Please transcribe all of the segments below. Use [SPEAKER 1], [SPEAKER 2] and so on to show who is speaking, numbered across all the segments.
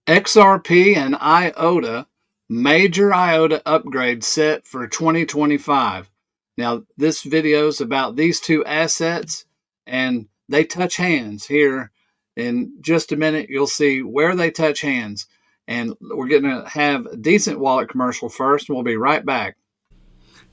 [SPEAKER 1] XRP and IOTA, major IOTA upgrade set for 2025. Now, this video is about these two assets, and they touch hands here. In just a minute, you'll see where they touch hands. And we're going to have a decent wallet commercial first, and we'll be right back.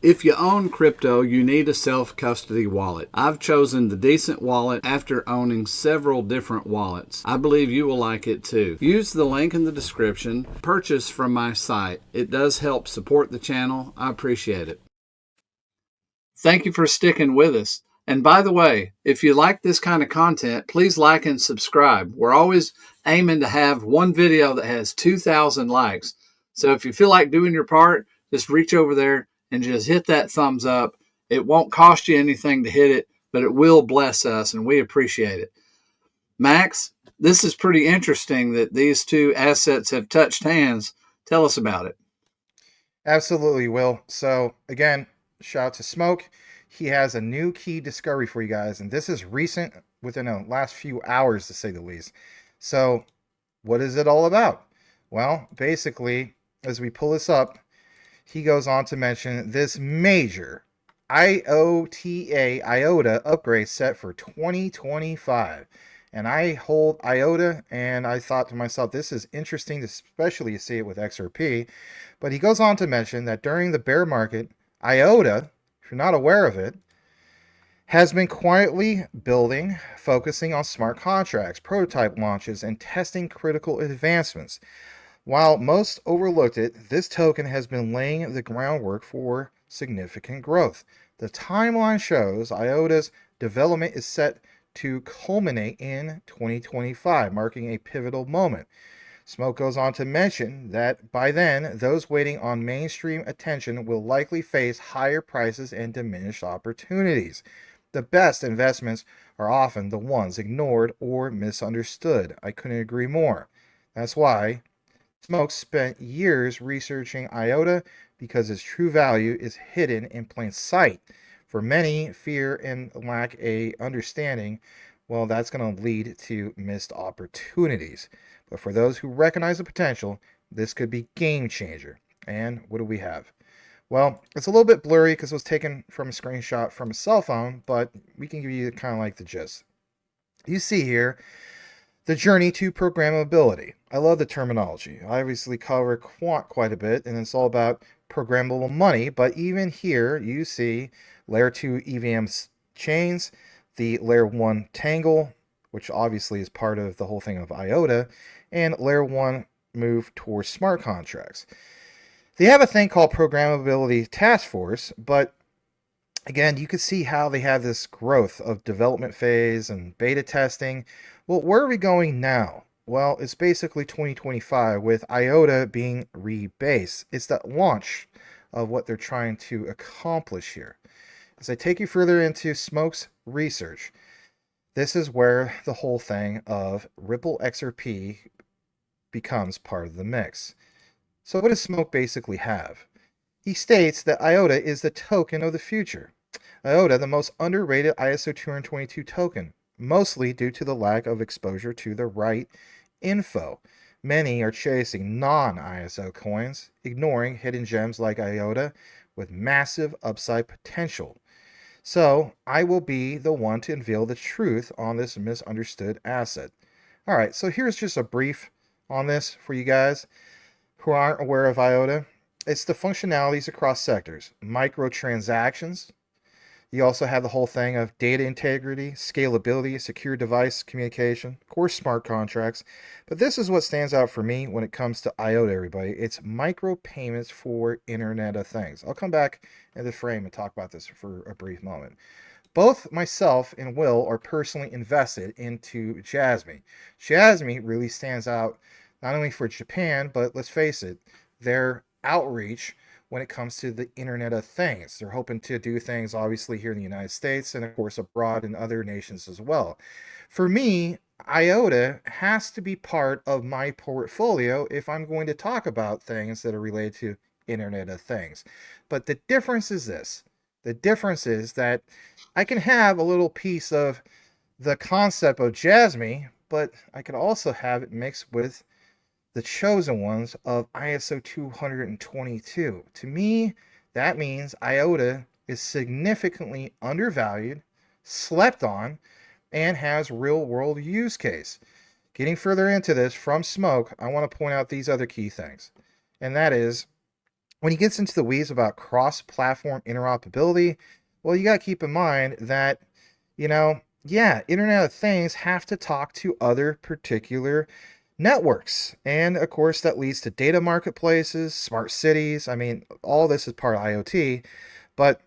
[SPEAKER 1] If you own crypto, you need a self-custody wallet. I've chosen the Decent wallet after owning several different wallets. I believe you will like it too. Use the link in the description. Purchase from my site. It does help support the channel. I appreciate it. Thank you for sticking with us. And by the way, if you like this kind of content, please like and subscribe. We're always aiming to have one video that has 2,000 likes. So if you feel like doing your part, just reach over there and just hit that thumbs up. It won't cost you anything to hit it, but it will bless us, and we appreciate it. Max, this is pretty interesting that these two assets have touched hands. Tell us about it.
[SPEAKER 2] Absolutely, Will. So again, shout out to Smoke. He has a new key discovery for you guys, and this is recent, within the last few hours to say the least. So what is it all about? Well, basically, as we pull this up, he goes on to mention this major IOTA upgrade set for 2025. And I hold IOTA, and I thought to myself, this is interesting, especially to see it with XRP. But he goes on to mention that during the bear market, IOTA, if you're not aware of it, has been quietly building, focusing on smart contracts, prototype launches, and testing critical advancements. While most overlooked it, this token has been laying the groundwork for significant growth. The timeline shows IOTA's development is set to culminate in 2025, marking a pivotal moment. Smoke goes on to mention that by then, those waiting on mainstream attention will likely face higher prices and diminished opportunities. The best investments are often the ones ignored or misunderstood. I couldn't agree more. That's why Smoke spent years researching IOTA, because its true value is hidden in plain sight. For many, fear and lack a understanding, well, that's going to lead to missed opportunities. But for those who recognize the potential, this could be game changer. And what do we have? Well, it's a little bit blurry because it was taken from a screenshot from a cell phone, but we can give you kind of like the gist. You see here the journey to programmability. I love the terminology. I obviously cover quant quite a bit, and it's all about programmable money. But even here, you see layer 2 EVM chains, the layer 1 Tangle, which obviously is part of the whole thing of IOTA, and layer 1 move towards smart contracts. They have a thing called Programmability Task Force, but again, you can see how they have this growth of development phase and beta testing. Well, where are we going now? Well, it's basically 2025 with IOTA being rebased. It's that launch of what they're trying to accomplish here. As I take you further into Smoke's research, this is where the whole thing of Ripple XRP becomes part of the mix. So what does Smoke basically have? He states that IOTA is the token of the future. IOTA, the most underrated ISO 222 token, mostly due to the lack of exposure to the right info. Many are chasing non-ISO coins, ignoring hidden gems like IOTA with massive upside potential. So I will be the one to unveil the truth on this misunderstood asset. All right, so here's just a brief on this for you guys who aren't aware of IOTA. It's the functionalities across sectors, microtransactions. You also have the whole thing of data integrity, scalability, secure device communication, of course, smart contracts. But this is what stands out for me when it comes to IOTA, everybody. It's micropayments for Internet of Things. I'll come back in the frame and talk about this for a brief moment. Both myself and Will are personally invested into Jasmy. Jasmy really stands out not only for Japan, but let's face it, their outreach when it comes to the Internet of Things. They're hoping to do things obviously here in the United States and of course abroad in other nations as well. For me, IOTA has to be part of my portfolio if I'm going to talk about things that are related to Internet of Things. But the difference is this. The difference is that I can have a little piece of the concept of Jasmy, but I can also have it mixed with the chosen ones of ISO 222. To me, that means IOTA is significantly undervalued, slept on, and has real-world use case. Getting further into this from Smoke, I want to point out these other key things. And that is, when he gets into the weeds about cross-platform interoperability, well, you got to keep in mind that, yeah, Internet of Things have to talk to other particular networks. And of course, that leads to data marketplaces, smart cities. I mean, all this is part of IoT, but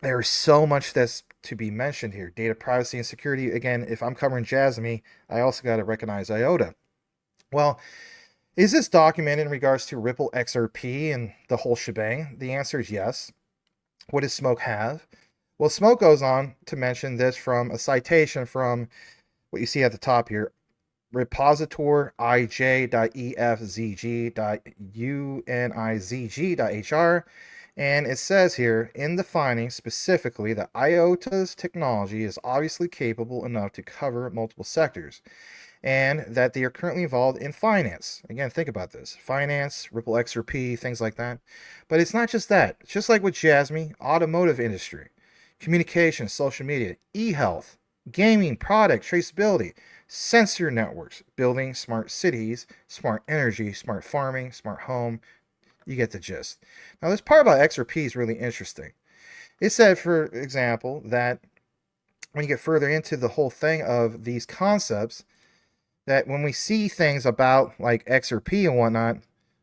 [SPEAKER 2] there's so much that's to be mentioned here. Data privacy and security. Again, if I'm covering Jasmine, I also got to recognize IOTA. Well, is this documented in regards to Ripple XRP and the whole shebang? The answer is yes. What does Smoke have? Well, Smoke goes on to mention this from a citation from what you see at the top here, repository.ij.efzg.unizg.hr. And it says here in the findings specifically that IOTA's technology is obviously capable enough to cover multiple sectors, and that they are currently involved in finance. Again, think about this. Finance, Ripple XRP, things like that. But it's not just that. It's just like with Jasmine, automotive industry, communication, social media, e-health, gaming, product, traceability, sensor networks, building smart cities, smart energy, smart farming, smart home. You get the gist. Now, this part about XRP is really interesting. It said, for example, that when you get further into the whole thing of these concepts, that when we see things about like XRP and whatnot,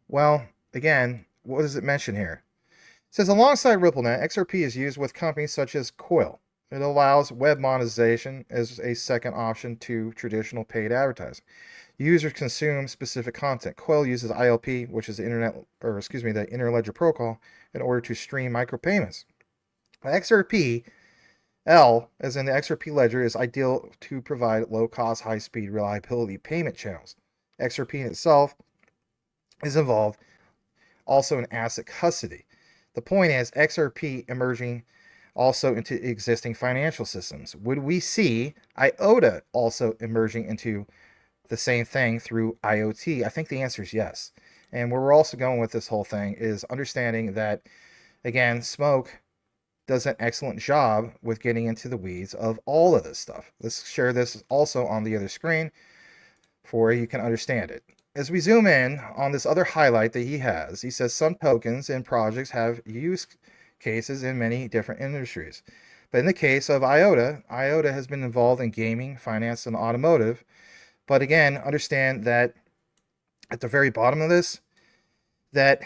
[SPEAKER 2] well, again, what does it mention here? It says, alongside RippleNet, XRP is used with companies such as Coil. It allows web monetization as a second option to traditional paid advertising. Users consume specific content. Coil uses ILP, which is the Interledger Protocol, in order to stream micropayments. XRP L, as in the XRP ledger, is ideal to provide low-cost, high-speed reliability payment channels. XRP in itself is involved also in asset custody. The point is XRP emerging also into existing financial systems. Would we see IOTA also emerging into the same thing through IoT? I think the answer is yes. And where we're also going with this whole thing is understanding that, again, Smoke does an excellent job with getting into the weeds of all of this stuff. Let's share this also on the other screen for you can understand it. As we zoom in on this other highlight that he has, he says some tokens and projects have use cases in many different industries. But in the case of IOTA, IOTA has been involved in gaming, finance, and automotive. But again, understand that at the very bottom of this, that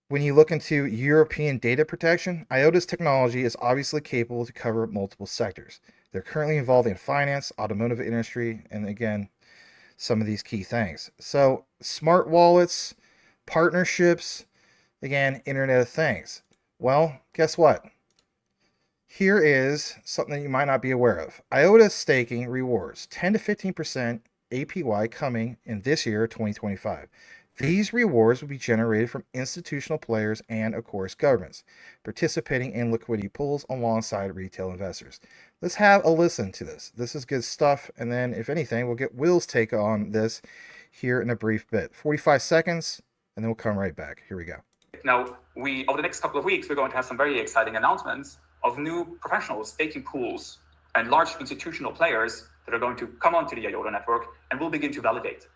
[SPEAKER 2] when you look into European data protection, IOTA's technology is obviously capable to cover multiple sectors. They're currently involved in finance, automotive industry, and again, some of these key things. So smart wallets, partnerships, again, Internet of Things. Well, guess what? Here is something that you might not be aware of. IOTA staking rewards 10 to 15% APY coming in this year, 2025. These rewards will be generated from institutional players and, of course, governments participating in liquidity pools alongside retail investors. Let's have a listen to this. This is good stuff. And then, if anything, we'll get Will's take on this here in a brief bit. 45 seconds, and then we'll come right back. Here we go.
[SPEAKER 3] Now, over the next couple of weeks, we're going to have some very exciting announcements of new professional staking pools and large institutional players that are going to come onto the IOTA network and will begin to validate,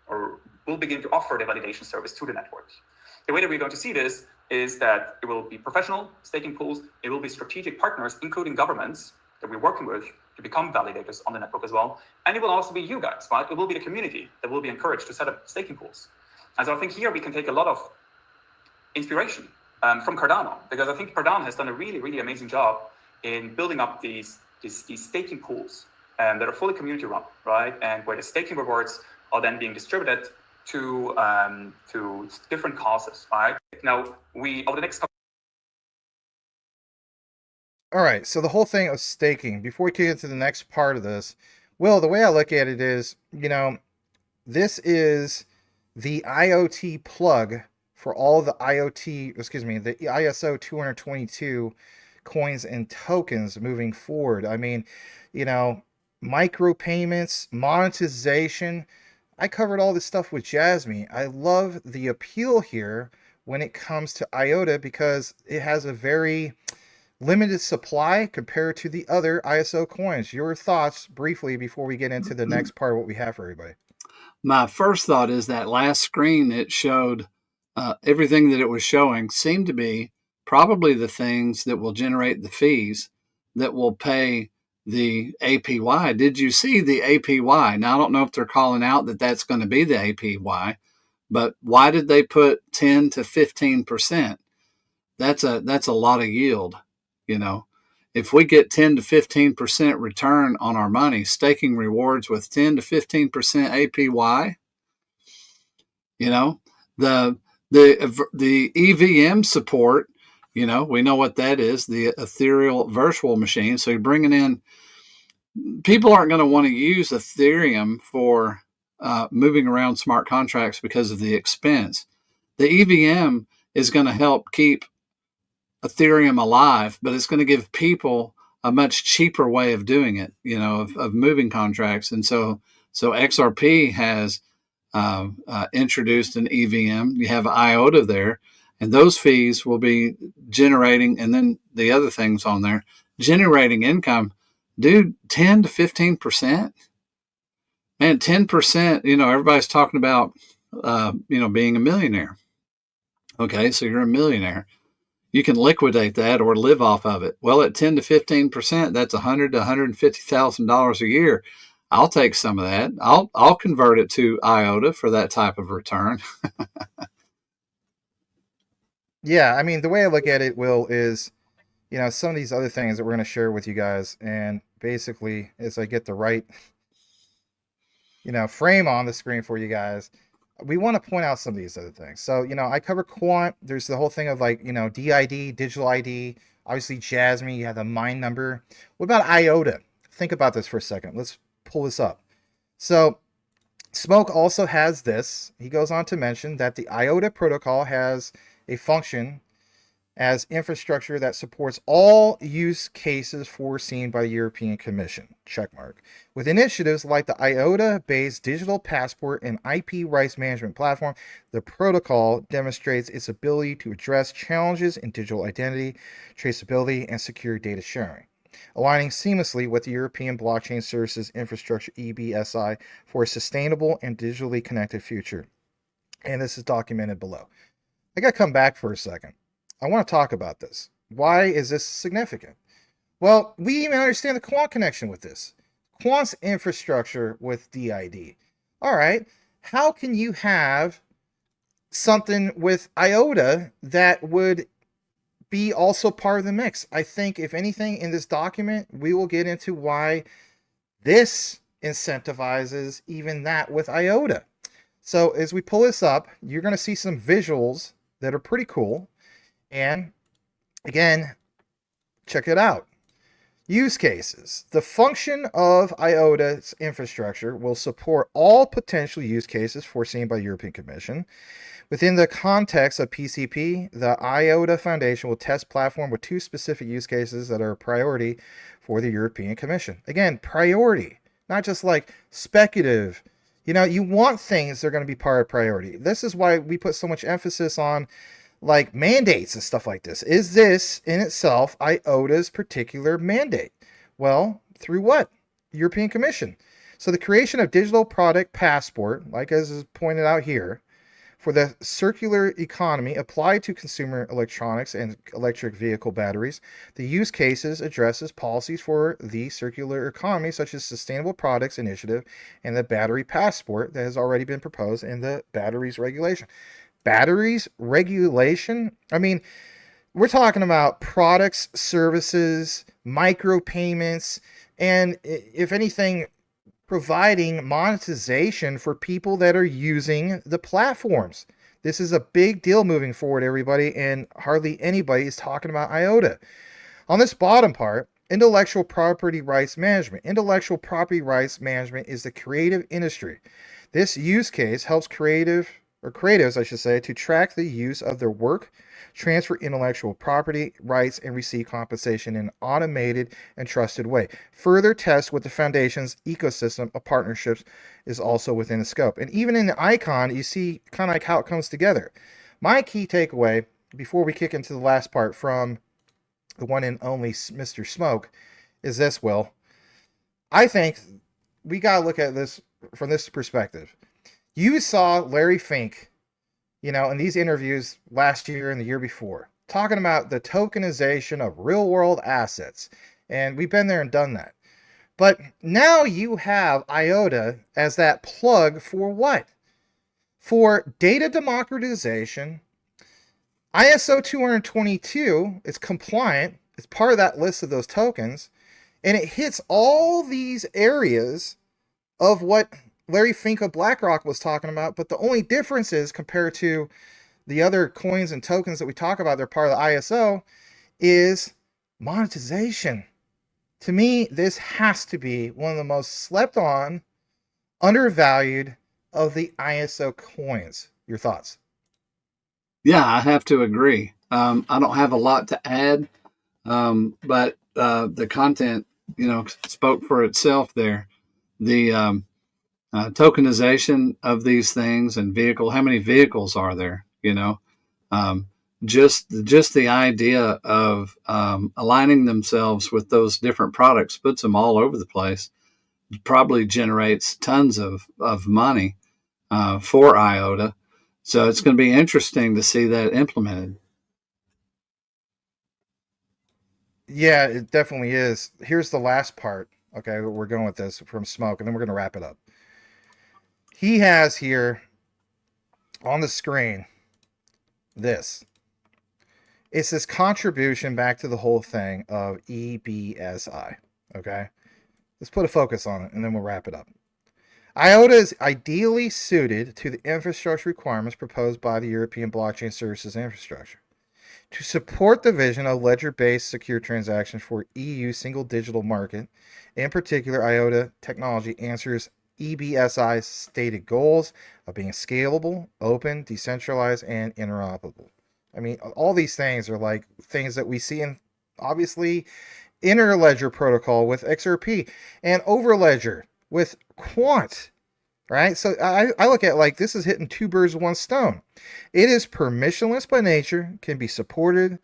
[SPEAKER 3] or will begin to offer the validation service to the network. The way that we're going to see this is that it will be professional staking pools, it will be strategic partners, including governments that we're working with to become validators on the network as well. And it will also be you guys, right? It will be the community that will be encouraged to set up staking pools. And so I think here we can take a lot of inspiration from Cardano, because I think Cardano has done a really, really amazing job in building up these staking pools that are fully community run, right? And where the staking rewards are then being distributed to different causes, right? Now, over the next couple.
[SPEAKER 2] All right, so the whole thing of staking, before we get to the next part of this, Will, the way I look at it is, this is the IoT plug for all the the ISO 222 coins and tokens moving forward. I mean, micropayments, monetization, I covered all this stuff with Jasmine. I love the appeal here when it comes to IOTA because it has a very limited supply compared to the other ISO coins. Your thoughts briefly before we get into the next part of what we have for everybody.
[SPEAKER 1] My first thought is that last screen, it showed everything that it was showing seemed to be probably the things that will generate the fees that will pay the APY. Did you see the APY? Now, I don't know if they're calling out that that's going to be the APY, but why did they put 10 to 15%? That's a lot of yield, you know. If we get 10 to 15% return on our money, staking rewards with 10 to 15% APY, you know, the EVM support, you know, we know what that is, the ethereal virtual machine. So you're bringing in, people aren't going to want to use Ethereum for moving around smart contracts because of the expense. The EVM is going to help keep Ethereum alive, but it's going to give people a much cheaper way of doing it, you know, of moving contracts. And so XRP has introduced an EVM. You have IOTA there, and those fees will be generating, and then the other things on there, generating income. Dude, 10 to 15%. Man, 10%, you know, everybody's talking about, you know, being a millionaire. Okay, so you're a millionaire. You can liquidate that or live off of it. Well, at 10 to 15%, that's $100,000 to $150,000 a year. I'll take some of that. I'll convert it to IOTA for that type of return.
[SPEAKER 2] Yeah, I mean, the way I look at it, Will, is, you know, some of these other things that we're going to share with you guys, and basically, as I get the right, you know, frame on the screen for you guys, we want to point out some of these other things. So, you know, I cover quant. There's the whole thing of like, you know, DID, digital ID. Obviously, Jasmine, you have the mine number. What about IOTA? Think about this for a second. Let's pull this up. So, Smoke also has this. He goes on to mention that the IOTA protocol has a function as infrastructure that supports all use cases foreseen by the European Commission. Checkmark. With initiatives like the IOTA-based digital passport and IP rights management platform, the protocol demonstrates its ability to address challenges in digital identity, traceability, and secure data sharing, aligning seamlessly with the European Blockchain Services Infrastructure EBSI for a sustainable and digitally connected future. And this is documented below. I got to come back for a second. I want to talk about this. Why is this significant? Well, we even understand the quant connection with this. Quant's infrastructure with DID. All right, how can you have something with IOTA that would be also part of the mix? I think, if anything, in this document, we will get into why this incentivizes even that with IOTA. So as we pull this up, you're going to see some visuals that are pretty cool. And again, check it out. Use cases. The function of IOTA's infrastructure will support all potential use cases foreseen by the European Commission. Within the context of PCP, the IOTA Foundation will test platform with 2 specific use cases that are a priority for the European Commission. Again, priority, not just like speculative. You know, you want things that are going to be part of priority. This is why we put so much emphasis on like mandates and stuff like this. Is this in itself IOTA's particular mandate? Well, through what? European Commission. So the creation of digital product passport, like as is pointed out here, for the circular economy applied to consumer electronics and electric vehicle batteries. The use cases addresses policies for the circular economy, such as Sustainable Products Initiative and the Battery Passport that has already been proposed in the batteries regulation. Batteries regulation? I mean, we're talking about products, services, micropayments, and if anything, providing monetization for people that are using the platforms. This is a big deal moving forward, everybody, and hardly anybody is talking about IOTA. On this bottom part, intellectual property rights management. Intellectual property rights management is the creative industry. This use case helps or creatives, I should say, to track the use of their work, transfer intellectual property rights, and receive compensation in an automated and trusted way. Further test with the foundation's ecosystem of partnerships is also within the scope. And even in the icon, you see kind of like how it comes together. My key takeaway, before we kick into the last part from the one and only Mr. Smoke, is this, Will. I think we got to look at this from this perspective. You saw Larry Fink, in these interviews last year and the year before, talking about the tokenization of real world assets. And we've been there and done that. But now you have IOTA as that plug for what? For data democratization. ISO 222 is compliant. It's part of that list of those tokens. And it hits all these areas of what Larry Fink of BlackRock was talking about. But the only difference is, compared to the other coins and tokens that we talk about, they're part of the ISO, is monetization. To me, this has to be one of the most slept on, undervalued of the ISO coins. Your thoughts?
[SPEAKER 1] Yeah, I have to agree. I don't have a lot to add, but the content, spoke for itself there. The tokenization of these things and how many vehicles are there? Just the idea of aligning themselves with those different products puts them all over the place. Probably generates tons of money for IOTA. So it's going to be interesting to see that implemented.
[SPEAKER 2] Yeah, it definitely is. Here's the last part. Okay, we're going with this from Smoke, and then we're going to wrap it up. He has here on the screen this. It's this contribution back to the whole thing of EBSI. Okay, let's put a focus on it, and then we'll wrap it up. IOTA is ideally suited to the infrastructure requirements proposed by the European Blockchain Services Infrastructure. To support the vision of ledger-based secure transactions for EU single digital market, in particular, IOTA technology answers EBSI's stated goals of being scalable, open, decentralized, and interoperable. I mean, all these things are like things that we see in, obviously, Interledger protocol with XRP and Overledger with Quant, right? So I look at it like this is hitting two birds with one stone. It is permissionless by nature, can be supported,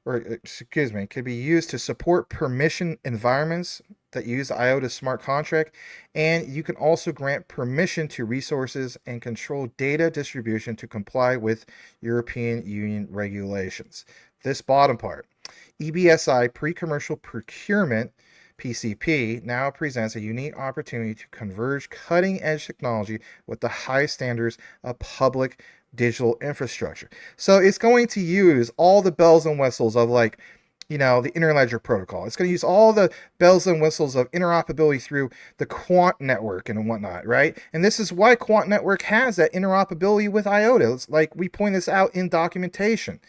[SPEAKER 2] can be used to support permission environments that use the IOTA smart contract, and you can also grant permission to resources and control data distribution to comply with European Union regulations. This bottom part, EBSI pre-commercial procurement PCP now presents a unique opportunity to converge cutting-edge technology with the high standards of public digital infrastructure. So it's going to use all the bells and whistles of the Interledger protocol. It's going to use all the bells and whistles of interoperability through the Quant network and whatnot, right? And this is why Quant network has that interoperability with IOTA. It's like we point this out in documentation.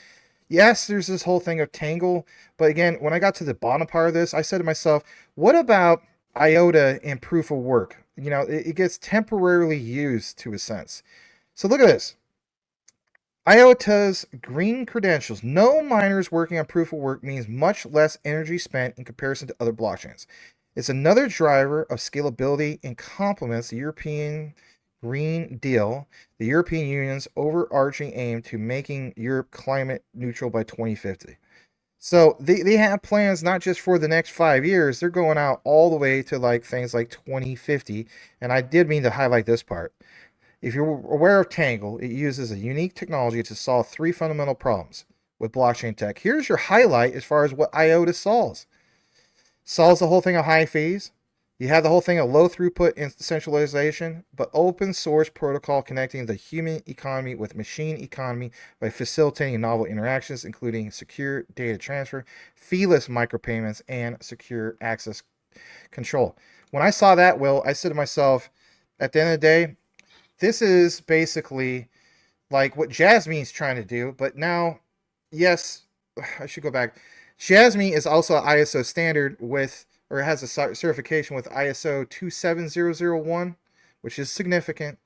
[SPEAKER 2] Yes, there's this whole thing of Tangle, but again, when I got to the bottom part of this, I said to myself, what about IOTA and proof of work? It gets temporarily used to a sense. So look at this. IOTA's green credentials. No miners working on proof of work means much less energy spent in comparison to other blockchains. It's another driver of scalability and complements the European Green Deal, the European Union's overarching aim to making Europe climate neutral by 2050. So they have plans not just for the next 5 years, they're going out all the way to things like 2050. And I did mean to highlight this part. If you're aware of Tangle, it uses a unique technology to solve three fundamental problems with blockchain tech. Here's your highlight as far as what IOTA solves. Solves the whole thing of high fees. You have the whole thing of low throughput and centralization, but open source protocol connecting the human economy with machine economy by facilitating novel interactions, including secure data transfer, feeless micropayments, and secure access control. When I saw that, Will, I said to myself, at the end of the day, this is basically like what Jasmine's trying to do, but now, yes, I should go back. Jasmine is also an ISO standard or has a certification with ISO 27001, which is significant.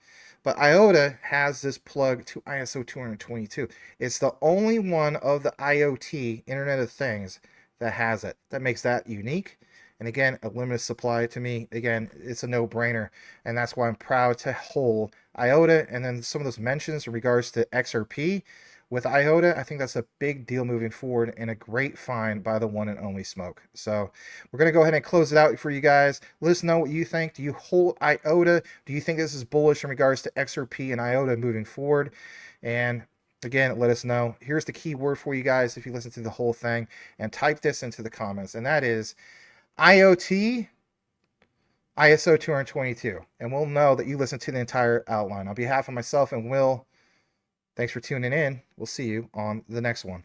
[SPEAKER 2] But IOTA has this plug to ISO 222. It's the only one of the IoT, Internet of Things, that has it. That makes that unique. And again, a limited supply to me. Again, it's a no-brainer. And that's why I'm proud to hold IOTA. And then some of those mentions in regards to XRP with IOTA, I think that's a big deal moving forward and a great find by the one and only Smoke. So we're going to go ahead and close it out for you guys. Let us know what you think. Do you hold IOTA? Do you think this is bullish in regards to XRP and IOTA moving forward? And again, let us know. Here's the key word for you guys if you listen to the whole thing, and type this into the comments, and that is IoT ISO 222. And we'll know that you listened to the entire outline. On behalf of myself and Will, thanks for tuning in. We'll see you on the next one.